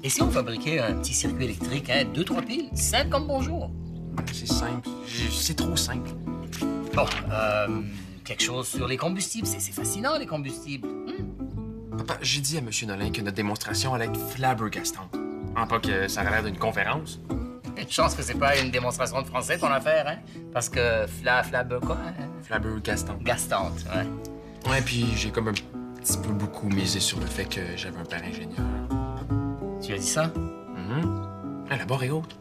Et si on fabriquait un petit circuit électrique, hein, 2-3 piles, simple comme bonjour? C'est simple. C'est trop simple. Bon, quelque chose sur les combustibles. C'est fascinant, les combustibles. Papa, j'ai dit à M. Nolin que notre démonstration allait être flabbergastante. En pas que ça a l'air d'une conférence. Une chance que c'est pas une démonstration de français ton affaire, hein? Parce que quoi? Hein? Flabbergastante. Gastante, ouais. Ouais, puis j'ai comme un petit peu beaucoup misé sur le fait que j'avais un père ingénieur. Tu as dit ça? La barre est haute.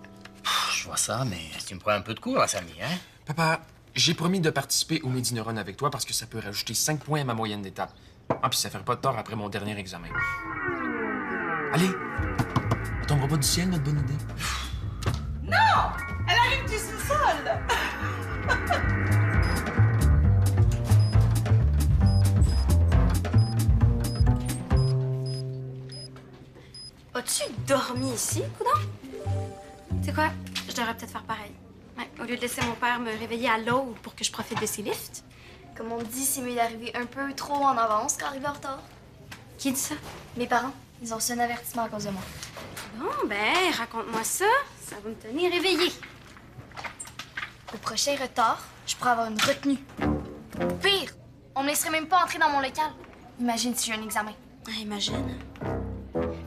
Je vois ça, mais tu me prends un peu de cours, là, Samy, hein? Papa, j'ai promis de participer au Midi Neurone avec toi parce que ça peut rajouter 5 points à ma moyenne d'étape. Ah, puis ça ferait pas de tort après mon dernier examen. Allez! Elle tombera pas du ciel, notre bonne idée. Non! Elle arrive du sous-sol! As-tu dormi ici, coudonc? Tu sais quoi? Je devrais peut-être faire pareil. Ouais, au lieu de laisser mon père me réveiller à l'aube pour que je profite de ses lifts. Comme on dit, c'est mieux d'arriver un peu trop en avance qu'arriver en retard. Qui dit ça? Mes parents, ils ont reçu un avertissement à cause de moi. Bon, ben, raconte-moi ça. Ça va me tenir éveillée. Au prochain retard, je pourrais avoir une retenue. Pire, on me laisserait même pas entrer dans mon local. Imagine si j'ai un examen. Ah, imagine.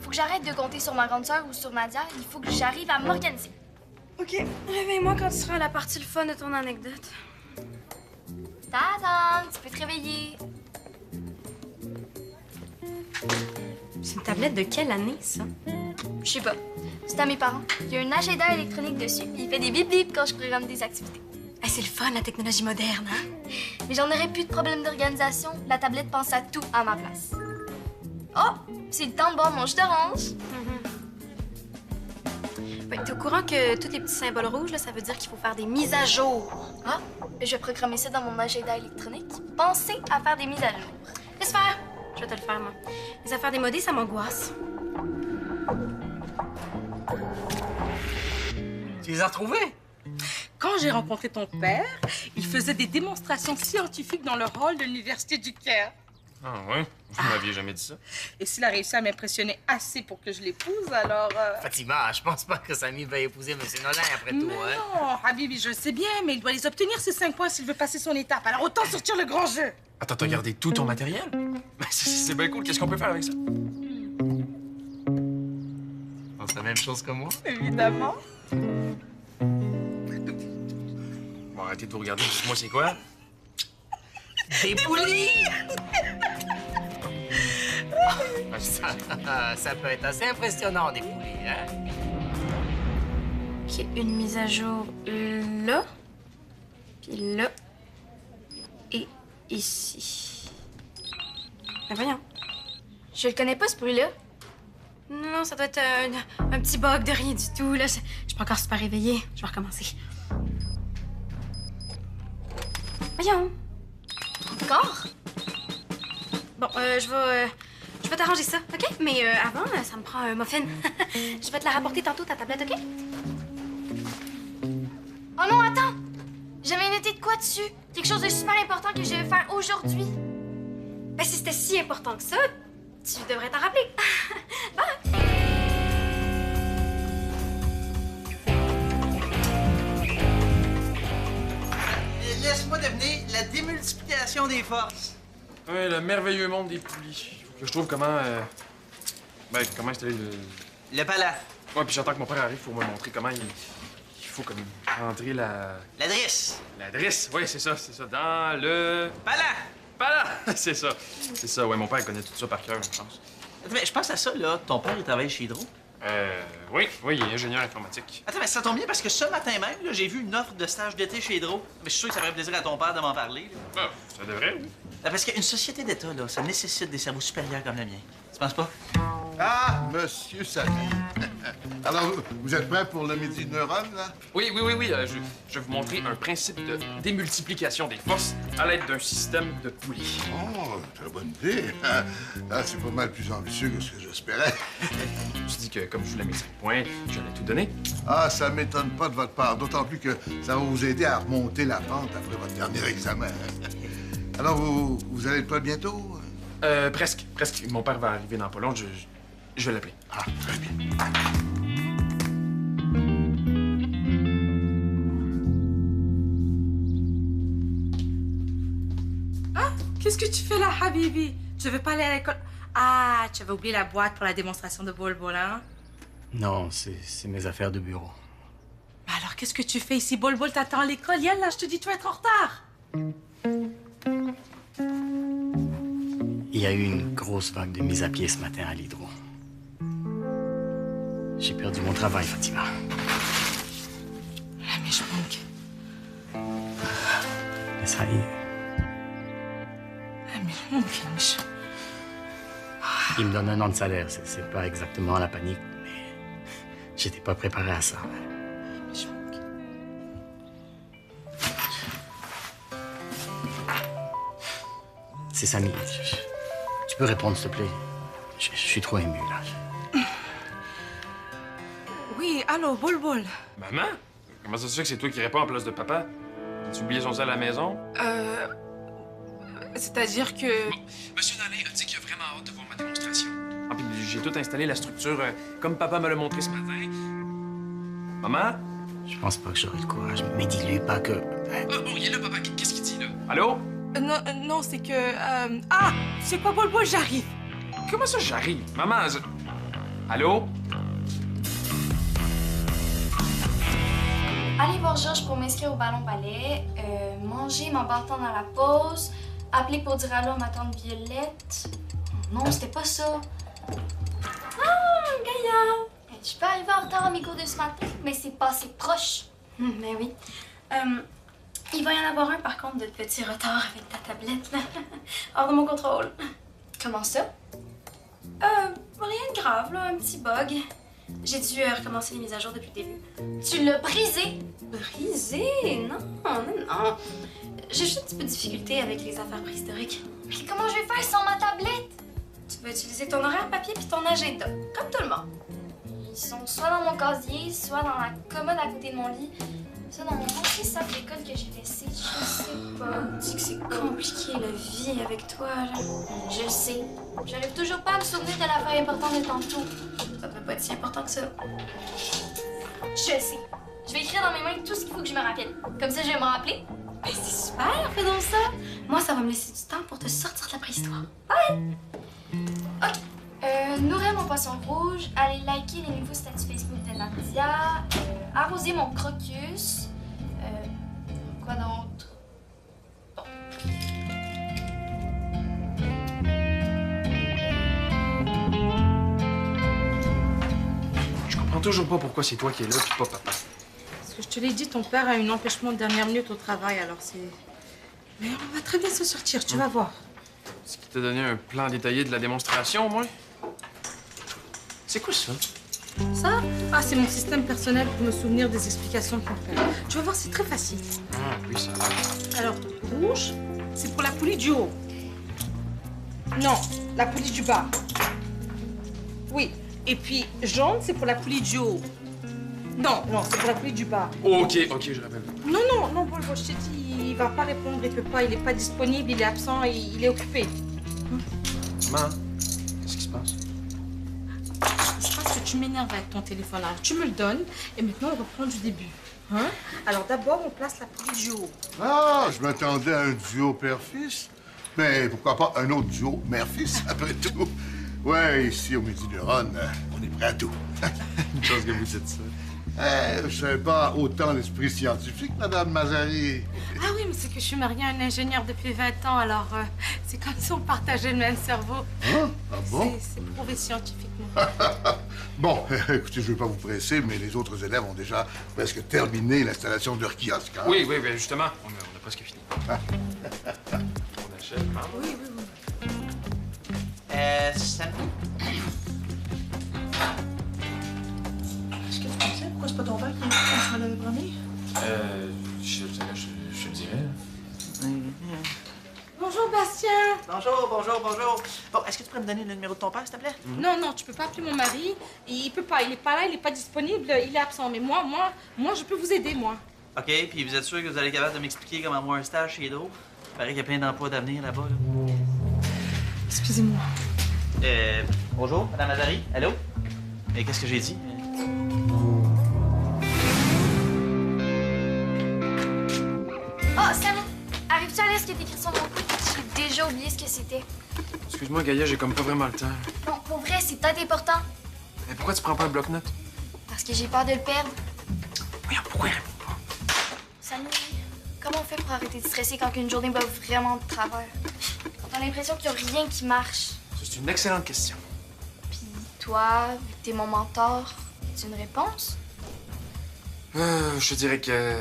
Faut que j'arrête de compter sur ma grande sœur ou sur Nadia. Il faut que j'arrive à m'organiser. OK, réveille-moi quand tu seras à la partie le fun de ton anecdote. Tadam, tu peux te réveiller. C'est une tablette de quelle année, ça? Je sais pas. C'est à mes parents. Il y a un agenda électronique dessus, puis il fait des bip bip quand je programme des activités. Hey, c'est le fun, la technologie moderne, hein? Mais j'en aurais plus de problème d'organisation. La tablette pense à tout à ma place. Oh, c'est le temps de boire mon jus d'orange. Ouais, t'es au courant que tous les petits symboles rouges, là, ça veut dire qu'il faut faire des mises à jour. Ah, je vais programmer ça dans mon agenda électronique. Pensez à faire des mises à jour. Laisse faire. Je vais te le faire, moi. Les affaires démodées, ça m'angoisse. Tu les as retrouvés? Quand j'ai rencontré ton père, il faisait des démonstrations scientifiques dans le hall de l'Université du Caire. Ah ouais? Vous m'aviez jamais dit ça. Et s'il a réussi à m'impressionner assez pour que je l'épouse, alors... Fatima, je pense pas que Samy va épouser M. Nolin après tout, Mais hein? non, Habibi, je sais bien, mais il doit les obtenir, ces 5 points, s'il veut passer son étape. Alors autant sortir le grand jeu. Attends, t'as gardé tout ton matériel? Ben, c'est bien cool. Qu'est-ce qu'on peut faire avec ça? C'est la même chose que moi. Évidemment. Bon, arrêtez de vous regarder. Dites-moi, c'est quoi? Des poulies! Ça peut être assez impressionnant, des poulies, hein? OK, une mise à jour là, puis là, et ici. Ben voyons. Je le connais pas, ce bruit-là. Non, ça doit être un petit bug de rien du tout, là. Je suis pas encore super réveillée. Je vais recommencer. Voyons. Encore? Bon, je vais t'arranger ça, OK? Mais avant, ça me prend un muffin. Je vais te la rapporter tantôt, ta tablette, OK? Oh non, attends! J'avais noté de quoi dessus? Quelque chose de super important que je vais faire aujourd'hui. Ben, si c'était si important que ça, tu devrais t'en rappeler. Bye! Laisse-moi deviner la démultiplication des forces. Ouais, le merveilleux monde des poulies. Faut que je trouve comment... Ben, comment installer le... Le pala. Ouais, puis j'attends que mon père arrive pour me montrer comment il faut comme rentrer la... L'adresse. L'adresse, oui, c'est ça, dans le... Pala. Pala! C'est ça, ouais, mon père connaît tout ça par cœur, je pense. Attends, mais je pense à ça, là. Ton père, il travaille chez Hydro. Oui, il est ingénieur informatique. Attends, mais ça tombe bien parce que ce matin même, là, j'ai vu une offre de stage d'été chez Hydro. Mais je suis sûr que ça ferait plaisir à ton père de m'en parler. Là. Ah, ça devrait, oui. Parce qu'une société d'État, là, ça nécessite des cerveaux supérieurs comme le mien. Tu penses pas? Ah, Monsieur Samy. Alors, vous êtes prêt pour le Midi Neurone, là? Oui, je vais vous montrer un principe de démultiplication des forces à l'aide d'un système de poulies. Oh, très bonne idée. Ah, c'est pas mal plus ambitieux que ce que j'espérais. Je me suis dit que comme je voulais mes 5 points, j'allais tout donner. Ah, ça m'étonne pas de votre part, d'autant plus que ça va vous aider à remonter la pente après votre dernier examen. Alors, vous allez être prêt bientôt? Presque. Mon père va arriver dans pas long. Je vais l'appeler. Ah, très bien. Qu'est-ce que tu fais là, Habibi? Tu veux pas aller à l'école? Ah, tu avais oublié la boîte pour la démonstration de Bol-Bol, hein? Non, c'est mes affaires de bureau. Mais alors, qu'est-ce que tu fais ici? Bol-Bol t'attend à l'école. Yallah, je te dis, tu vas être en retard. Il y a eu une grosse vague de mise à pied ce matin à l'hydro. J'ai perdu mon travail, Fatima. Ah, mais je manque. Mais ça y est, Ah, mais je manque, Michel. il me donne 1 an de salaire. C'est pas exactement la panique, mais j'étais pas préparé à ça. Mais je manque. C'est Samy. Tu peux répondre, s'il te plaît? Je suis trop ému, là. Oui, allô, Bol-Bol. Maman? Comment ça se fait que c'est toi qui réponds en place de papa? As-tu oublié son sel à la maison? C'est-à-dire que... Monsieur Nolin a dit qu'il a vraiment hâte de voir ma démonstration. Ah, puis j'ai tout installé la structure comme papa me l'a montré ce matin. Maman? Je pense pas que j'aurai le courage, mais dis-lui pas que... Ah, bon, il est là, papa. Qu'est-ce qu'il dit, là? Allô? Non, non, c'est que... Ah, c'est quoi, Bol-Bol? J'arrive. Comment ça, j'arrive? Maman, allô? Aller voir Georges pour m'inscrire au ballon ballet, manger m'en battant dans la pause, appeler pour dire allô à ma tante Violette. Non, c'était pas ça. Ah, Gaïa! Je peux arriver en retard à mes cours de ce matin, mais c'est passé proche. Mais oui. Il va y en avoir un, par contre, de petits retards avec ta tablette, là. Hors de mon contrôle. Comment ça? Rien de grave, là, un petit bug. J'ai dû recommencer les mises à jour depuis le début. Tu l'as brisé? Brisé? Non, non, non. J'ai juste un petit peu de difficulté avec les affaires préhistoriques. Mais comment je vais faire sans ma tablette? Tu peux utiliser ton horaire papier puis ton agenda, comme tout le monde. Ils sont soit dans mon casier, soit dans la commode à côté de mon lit, soit dans mon ancien sac d'école que j'ai laissé. Je sais pas. Tu dis que c'est compliqué la vie avec toi, là. Je le sais. J'arrive toujours pas à me souvenir de l'affaire importante de tantôt. Ça peut pas être si important que ça. Je le sais. Je vais écrire dans mes mains tout ce qu'il faut que je me rappelle. Comme ça, je vais me rappeler. Ben, c'est super, fais donc ça. Moi, ça va me laisser du temps pour te sortir de la préhistoire. Bye! OK. Nourrir mon poisson rouge, aller liker les nouveaux statuts Facebook de Nadia, arroser mon crocus. Quoi d'autre? Bon. Je comprends toujours pas pourquoi c'est toi qui es là, puis pas papa. Parce que je te l'ai dit, ton père a un empêchement de dernière minute au travail, alors c'est... Mais on va très bien se sortir, tu vas voir. Est-ce qu'il t'a donné un plan détaillé de la démonstration, au moins? C'est quoi ça? Ça? Ah, c'est mon système personnel pour me souvenir des explications de ton père. Tu vas voir, c'est très facile. Ah, oui, ça va. Alors, rouge, c'est pour la poulie du haut. Non, la poulie du bas. Oui. Et puis, jaune, c'est pour la poulie du haut. Non, non, c'est pour la poulie du bas. Oh, OK, je rappelle. Non, non, non, Bol, je t'ai dit, il va pas répondre, il peut pas, il est pas disponible, il est absent, il est occupé. Maman, qu'est-ce qui se passe? Je pense que tu m'énerves avec ton téléphone. Alors, tu me le donnes, et maintenant, on reprend du début. Hein? Alors, d'abord, on place la poulie du haut. Ah, je m'attendais à un duo père-fils. Mais pourquoi pas un autre duo mère-fils, après tout? Ouais, ici, au Midi-Neuron, on est prêt à tout. Une chose que vous dites ça. Je savais pas autant l'esprit scientifique, Madame Mazari. Ah oui, mais c'est que je suis mariée à un ingénieur depuis 20 ans, alors c'est comme si on partageait le même cerveau. Hein? Ah bon? C'est prouvé scientifiquement. Bon, écoutez, je ne vais pas vous presser, mais les autres élèves ont déjà presque terminé l'installation de leur kiosque. Hein? Oui, justement, on a presque fini. On achète, hein? Oui, oui, oui. Sammy? Est-ce que tu pensais pourquoi c'est pas ton père qui est le premier? Je te dirais. Bonjour, Bastien. Bonjour, bonjour, bonjour. Bon, est-ce que tu pourrais me donner le numéro de ton père, s'il te plaît? Non, non, tu peux pas appeler mon mari. Il peut pas, il est pas là, il est pas disponible, il est absent. Mais moi, je peux vous aider, moi. OK, puis vous êtes sûr que vous allez être capable de m'expliquer comment avoir un stage chez Hydro? Il paraît qu'il y a plein d'emplois d'avenir là-bas, là. Excusez-moi. Bonjour, Madame Azari. Allô? Et qu'est-ce que j'ai dit? Oh, Sam, arrives-tu à lire ce qui est écrit sur mon coude? J'ai déjà oublié ce que c'était. Excuse-moi, Gaïa, j'ai comme pas vraiment le temps. Bon, pour vrai, c'est peut-être important. Mais pourquoi tu prends pas un bloc-notes? Parce que j'ai peur de le perdre. Voyons, pourquoi il répond pas? Salut, comment on fait pour arrêter de stresser quand une journée va vraiment de travers? Quand on a l'impression qu'il n'y a rien qui marche. C'est une excellente question. Puis toi, vu que t'es mon mentor, as-tu une réponse? Je te dirais que...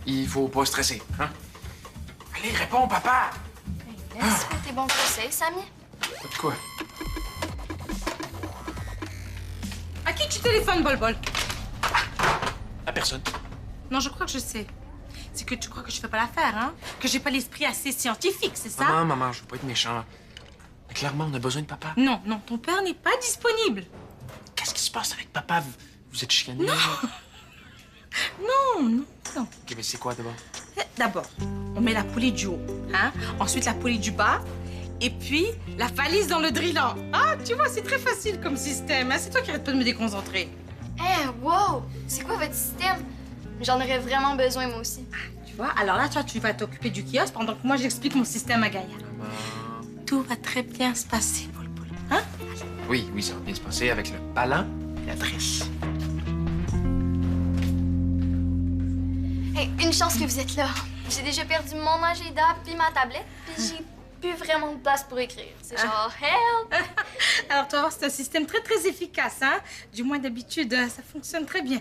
il faut pas stresser, hein? Allez, réponds, papa! Laisse-moi tes bons conseils, Samy. De quoi? À qui tu téléphones, Bol-Bol? À personne. Non, je crois que je sais. C'est que tu crois que je fais pas l'affaire, hein? Que j'ai pas l'esprit assez scientifique, c'est ça? Maman, je veux pas être méchant. Mais clairement, on a besoin de papa. Non, non, ton père n'est pas disponible. Qu'est-ce qui se passe avec papa? Vous êtes chicané? Non, non. OK, mais c'est quoi, d'abord? D'abord, on met la poulie du haut, hein? Ensuite, la poulie du bas. Et puis, la valise dans le drillant. Ah, tu vois, c'est très facile comme système, hein? C'est toi qui arrête pas de me déconcentrer. Wow! C'est quoi votre système? J'en aurais vraiment besoin, moi aussi. Tu vois, alors là, toi, tu vas t'occuper du kiosque pendant que moi, j'explique mon système à Gaïa. Tout va très bien se passer, Bol-Bol. Hein? Oui, ça va bien se passer avec le ballon et l'adresse. Hey, une chance que vous êtes là. J'ai déjà perdu mon agenda puis ma tablette, puis j'ai plus vraiment de place pour écrire. C'est genre help! Alors, tu vas voir, c'est un système très, très efficace, hein? Du moins, d'habitude, ça fonctionne très bien.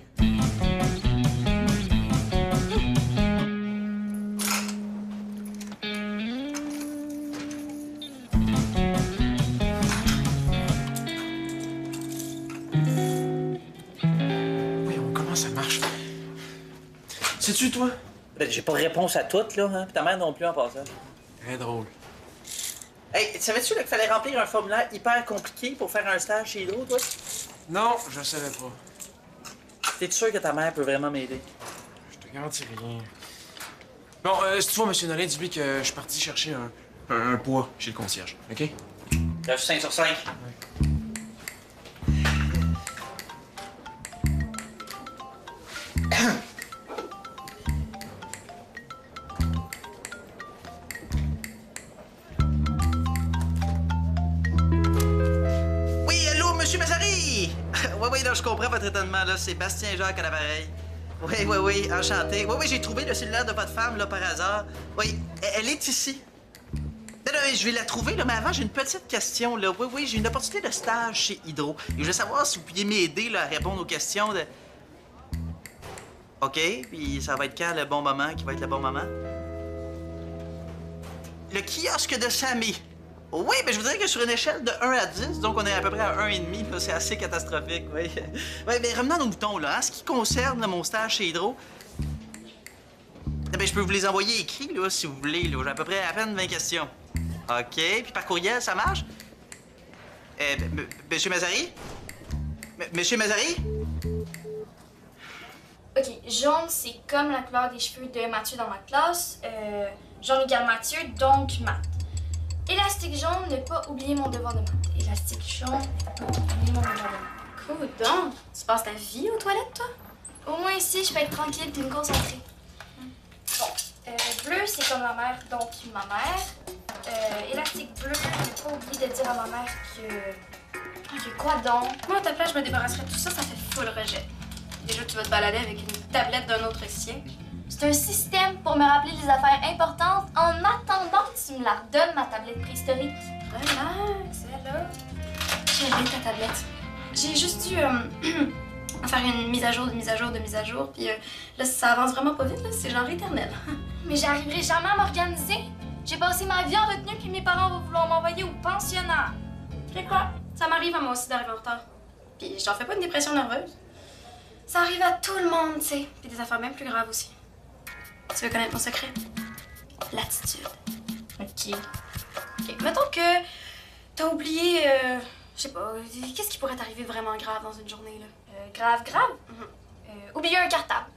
Voyons, comment ça marche? Sais-tu, toi? Ben, j'ai pas de réponse à toutes, là, hein? Puis ta mère non plus en passant. Très drôle. Hey, savais-tu là, qu'il fallait remplir un formulaire hyper compliqué pour faire un stage chez Hydro, toi? Non, je savais pas. T'es sûr que ta mère peut vraiment m'aider? Je te garantis rien. Bon, si tu vois, M. Nolin, dis-lui que je suis parti chercher un poids chez le concierge, OK? Là, je suis 5 sur 5. Oui, allô, Monsieur Mazari! Oui, là, je comprends votre étonnement, là. C'est Bastien Jacques à l'appareil. Oui, enchanté. Oui, j'ai trouvé le cellulaire de votre femme, là, par hasard. Oui, elle est ici. Non, je vais la trouver, là, mais avant, j'ai une petite question, là. Oui, j'ai une opportunité de stage chez Hydro. Et je veux savoir si vous pouviez m'aider, là, à répondre aux questions de... OK, puis ça va être quand le bon moment qui va être le bon moment? Le kiosque de Samy. Oui, mais je vous dirais que sur une échelle de 1 à 10, donc on est à peu près à 1,5, là, c'est assez catastrophique, oui. Oui, mais revenons à nos moutons, là. En ce qui concerne là, mon stage chez Hydro, je peux vous les envoyer écrits, là, si vous voulez. J'ai à peu près à peine 20 questions. OK, puis par courriel, ça marche? Monsieur Mazari? Monsieur Mazari? OK, jaune, c'est comme la couleur des cheveux de Mathieu dans ma classe. Jaune égale Mathieu, donc maths. Élastique jaune, ne pas oublier mon devoir de maths. Élastique jaune, ne pas oublier mon devoir de maths. Cool, donc, tu passes ta vie aux toilettes, toi? Au moins ici, je peux être tranquille et me concentrer. Bon, bleu, c'est comme ma mère, donc ma mère. Élastique bleu, ne pas oublier de dire à ma mère que... Que quoi donc? Moi, à ta place, je me débarrasserais de tout ça, ça fait full rejet. Déjà, tu vas te balader avec une tablette d'un autre siècle. C'est un système pour me rappeler les affaires importantes en attendant que tu me la redonnes, ma tablette préhistorique. Relax, là. J'ai aimé ta tablette. J'ai juste dû faire une mise à jour, puis là, ça avance vraiment pas vite, là. C'est genre éternel. Mais j'arriverai jamais à m'organiser. J'ai passé ma vie en retenue, puis mes parents vont vouloir m'envoyer au pensionnat. Tu sais quoi? Ça m'arrive à moi aussi d'arriver en retard. Puis j'en fais pas une dépression nerveuse. Ça arrive à tout le monde, tu sais. Puis des affaires même plus graves aussi. Tu veux connaître mon secret? L'attitude. OK. Mettons que t'as oublié, je sais pas, qu'est-ce qui pourrait t'arriver vraiment grave dans une journée, là? Grave? Oublier un cartable.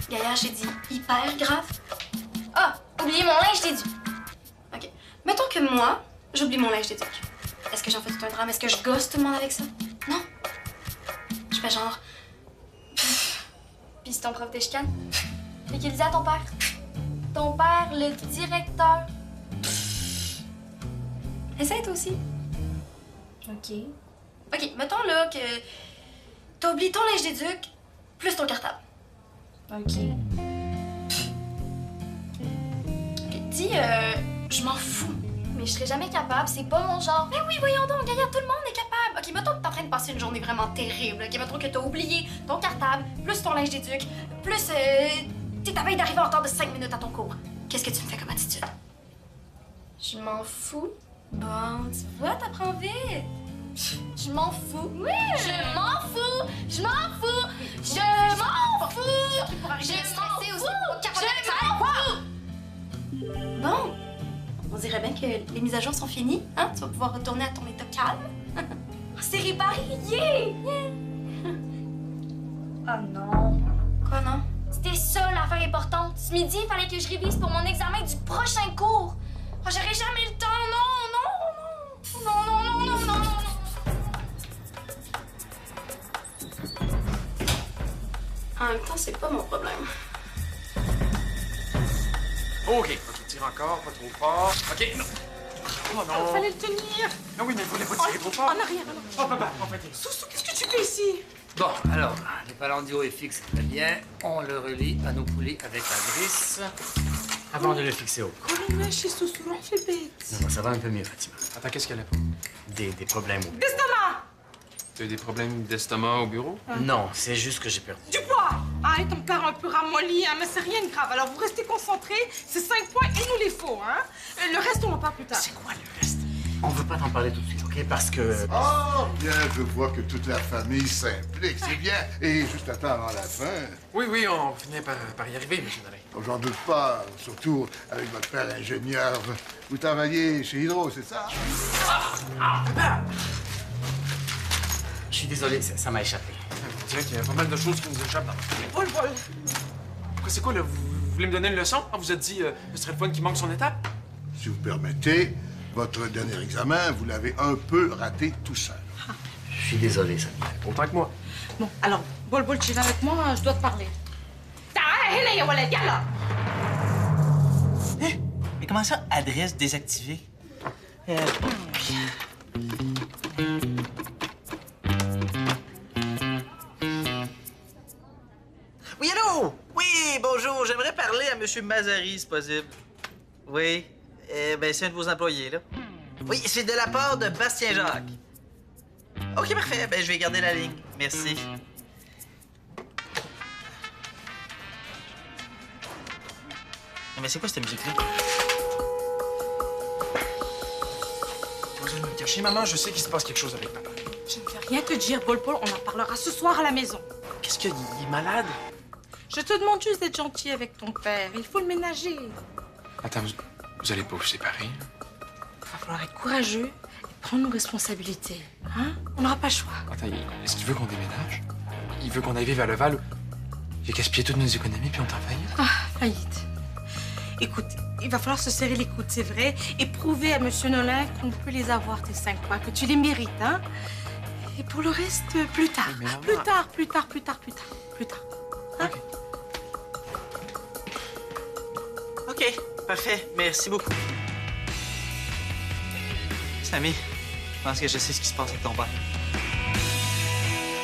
Gaïa, j'ai dit hyper grave. Ah, oublier mon linge d'éduc. OK. Mettons que moi, j'oublie mon linge d'éduc. Est-ce que j'en fais tout un drame? Est-ce que je gosse tout le monde avec ça? Non. Je fais genre... Puis si ton prof t'échicane? Et qu'il disait à ton père? Ton père, le directeur. Essaye toi aussi. OK. OK, mettons là que t'as oublié ton linge d'éduc plus ton cartable. OK. OK, dis, je m'en fous. Mais je serais jamais capable, c'est pas mon genre. Mais oui, voyons donc, regarde, tout le monde est capable. OK, mettons que t'es en train de passer une journée vraiment terrible. OK, mettons que t'as oublié ton cartable, plus ton linge d'éduc, plus t'es à veille d'arriver en retard de 5 minutes à ton cours. Qu'est-ce que tu me fais comme attitude? Je m'en fous. Bon, tu vois, t'apprends vite. Je m'en fous. Oui! Je m'en fous! Je m'en fous! Je m'en fous! Je m'en fous! Bon, on dirait bien que les mises à jour sont finies, hein? Tu vas pouvoir retourner à ton état calme. C'est réparé! Yeah! Oh non. Quoi non? C'était ça l'affaire importante. Ce midi, il fallait que je révise pour mon examen du prochain cours. Oh, j'aurais jamais le temps. Non, non, non. Non, non, non, non, non, non. En même temps, c'est pas mon problème. OK, tire encore, pas trop fort. OK, non. Oh non. Fallait le tenir. Non, oui, mais il fallait pas tirer trop fort. En arrière, alors. Oh, papa, en fait. Soussou, qu'est-ce que tu fais ici? Bon, alors, le palandio est fixe très bien. On le relie à nos poulets avec la drisse avant de le fixer au cou. Colonna chez Soussou, on fait bête. Non, ça va un peu mieux, Fatima. Attends, qu'est-ce qu'elle a pas? Des problèmes au D'estomac! T'as eu des problèmes d'estomac au bureau? Non, c'est juste que j'ai perdu. Du poids! Ah, et ton père un peu ramolli, hein, mais c'est rien de grave. Alors, vous restez concentrés. C'est 5 points, il nous les faut, hein. Le reste, on en parle plus tard. C'est quoi le reste? On veut pas t'en parler tout de suite, OK? Parce que... Oh, bien, je vois que toute la famille s'implique, c'est bien. Et juste à temps avant la fin, Oui, on finit par y arriver, monsieur Dalin. j'en doute pas, surtout avec votre père ingénieur. Vous travaillez chez Hydro, c'est ça? Je suis désolé, ça m'a échappé. On dirait qu'il y a pas mal de choses qui nous échappent dans Vol. Pourquoi, c'est quoi, là? Vous voulez me donner une leçon? On vous a dit ce serait le fun qui manque son étape? Si vous permettez, votre dernier examen, vous l'avez un peu raté tout seul. Je suis désolé, ça. Autant que moi. Bon, alors, Bol, tu viens avec moi, je dois te parler. Hé, ya walad, yalla! Mais comment ça, adresse désactivée? Oui, allô? Oui, bonjour. J'aimerais parler à M. Mazari, si possible. Oui. Ben, c'est un de vos employés, là. Oui, c'est de la part de Bastien Jacques. OK, parfait. Ben, je vais garder la ligne. Merci. Mais c'est quoi cette musique-là? Pas besoin de me cacher, maman. Je sais qu'il se passe quelque chose avec papa. Je ne vais rien te dire, Bol, on en parlera ce soir à la maison. Qu'est-ce qu'il est malade? Je te demande juste d'être gentil avec ton père. Il faut le ménager. Attends, vous allez pas vous séparer? Il va falloir être courageux et prendre nos responsabilités. Hein? On n'aura pas le choix. Attends, est-ce qu'il veut qu'on déménage? Il veut qu'on aille vivre à Leval? Il a gaspillé toutes nos économies puis on t'en faillit? Ah, faillite. Écoute, il va falloir se serrer les coudes, c'est vrai, et prouver à M. Nolin qu'on peut les avoir, tes 5 points, que tu les mérites, hein? Et pour le reste, plus tard. Mais maman- Plus tard. Hein? OK, parfait. Merci beaucoup. Sammy, je pense que je sais ce qui se passe avec ton père.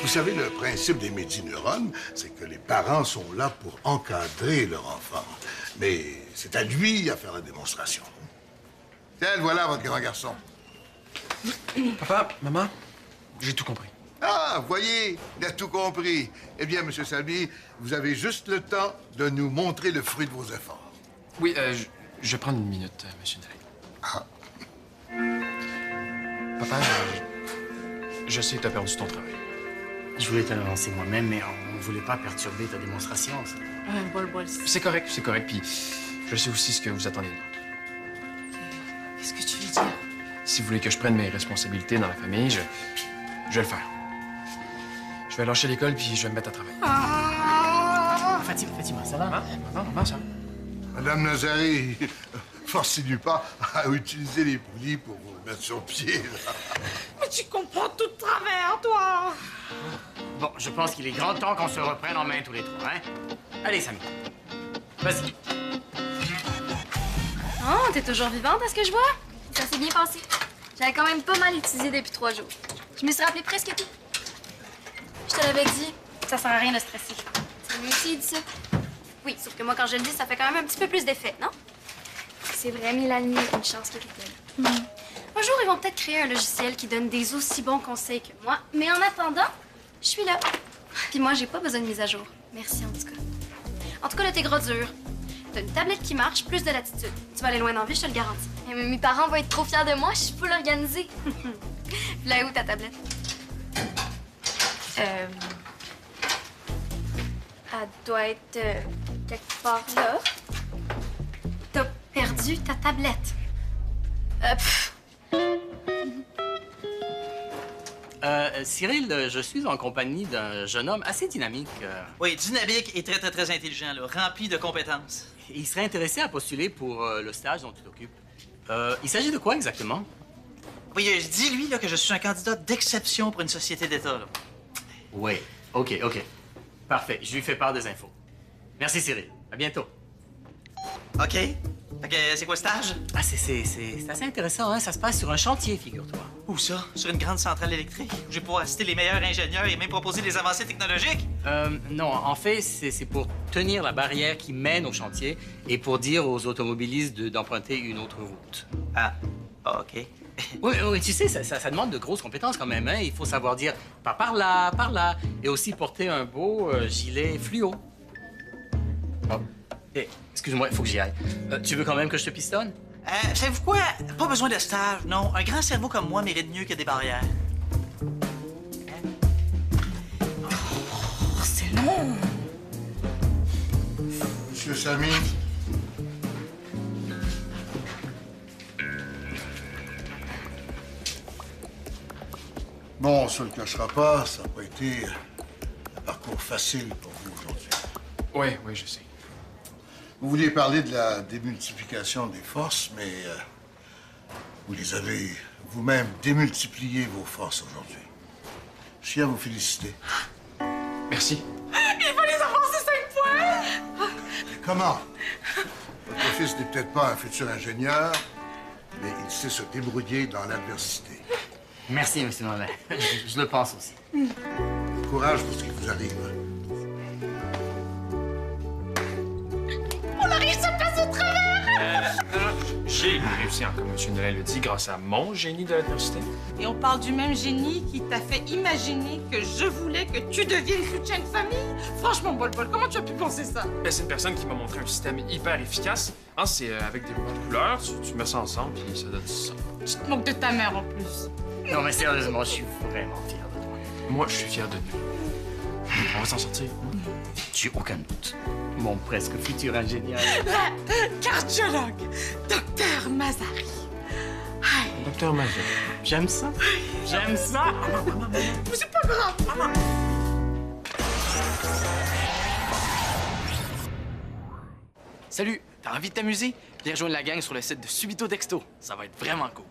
Vous savez, le principe des médineurones, c'est que les parents sont là pour encadrer leur enfant. Mais c'est à lui à faire la démonstration. Tiens, voilà votre grand garçon. Papa, maman, j'ai tout compris. Ah, voyez, il a tout compris. Eh bien, Monsieur Salmi, vous avez juste le temps de nous montrer le fruit de vos efforts. Oui, je vais prendre une minute, monsieur Dalin. Ah. Papa, je sais que t'as perdu ton travail. Je voulais te l'annoncer moi-même, mais on ne voulait pas perturber ta démonstration. Bol, C'est correct. Puis je sais aussi ce que vous attendez de moi. qu'est-ce que tu veux dire? Si vous voulez que je prenne mes responsabilités dans la famille, je vais le faire. Je vais lâcher l'école puis je vais me mettre à travailler. Fatima, ça va? Maman, ça va? Madame Nazari, forcez-lui pas à utiliser les poulies pour vous mettre sur pied, là. Mais tu comprends tout de travers, toi. Bon, je pense qu'il est grand temps qu'on se reprenne en main tous les trois, hein? Allez, Samy. Vas-y. Oh, t'es toujours vivante à ce que je vois? Ça s'est bien passé. J'avais quand même pas mal utilisé depuis 3 jours. Je me suis rappelé presque tout. Je te l'avais dit, ça sert à rien de stresser. C'est lui aussi, il dit ça. Oui, sauf que moi, quand je le dis, ça fait quand même un petit peu plus d'effet, non? C'est vrai, Mélanie, une chance qu'il était là. Un jour, ils vont peut-être créer un logiciel qui donne des aussi bons conseils que moi. Mais en attendant, je suis là. Puis moi, j'ai pas besoin de mise à jour. Merci, en tout cas. En tout cas, là, t'es gros dur. T'as une tablette qui marche, plus de latitude. Tu vas aller loin dans la vie, je te le garantis. Mais mes parents vont être trop fiers de moi, je suis full organisée. Là est où ta tablette? Elle doit être quelque part là. T'as perdu ta tablette. Cyril, je suis en compagnie d'un jeune homme assez dynamique. Oui, dynamique et très, très, très intelligent, là, rempli de compétences. Il serait intéressé à postuler pour le stage dont tu t'occupes. Il s'agit de quoi exactement? Oui, je dis, lui, là, que je suis un candidat d'exception pour une société d'État, là. Oui. OK. Parfait. Je lui fais part des infos. Merci, Cyril. À bientôt. OK. Fait que c'est quoi le stage? Ah, c'est assez intéressant, hein? Ça se passe sur un chantier, figure-toi. Où ça? Sur une grande centrale électrique? Où je vais pouvoir citer les meilleurs ingénieurs et même proposer des avancées technologiques? Non, en fait, c'est pour tenir la barrière qui mène au chantier et pour dire aux automobilistes d'emprunter une autre route. Ah, OK. Oui, tu sais, ça demande de grosses compétences quand même, hein? Il faut savoir dire par là, et aussi porter un beau gilet fluo. Oh. Hey, excuse-moi, il faut que j'y aille. Tu veux quand même que je te pistonne? Savez-vous quoi? Pas besoin de stage, non. Un grand cerveau comme moi mérite mieux que des barrières. Oh, c'est long. Monsieur Samy. Bon, on se le cachera pas, ça n'a pas été un parcours facile pour vous aujourd'hui. Oui, je sais. Vous vouliez parler de la démultiplication des forces, mais vous les avez vous-même démultiplié vos forces aujourd'hui. Je tiens à vous féliciter. Merci. Il va les avancer 5 points. Comment? Votre fils n'est peut-être pas un futur ingénieur, mais il sait se débrouiller dans l'adversité. Merci, M. Nolet. Je le pense aussi. Courage pour ce qui vous arrive. On arrive à passer au travers. J'ai réussi, comme M. Noël le dit, grâce à mon génie de l'adversité. Et on parle du même génie qui t'a fait imaginer que je voulais que tu deviennes soutien de famille. Franchement, Bol, comment tu as pu penser ça? Ben, c'est une personne qui m'a montré un système hyper efficace. Hein, c'est avec des rubans de couleur, tu mets ça ensemble, puis ça donne ça. Tu te moques de ta mère en plus. Non, mais sérieusement, je suis vraiment fier de toi. Moi, je suis fier de nous. On va s'en sortir. J'ai aucun doute. Mon presque futur ingénieur. Cardiologue, docteur Mazari. Docteur Mazet. J'aime ça. J'aime ça. Mais c'est pas grave, maman. Salut, t'as envie de t'amuser? Viens rejoindre la gang sur le site de Subito Dexto. Ça va être vraiment cool.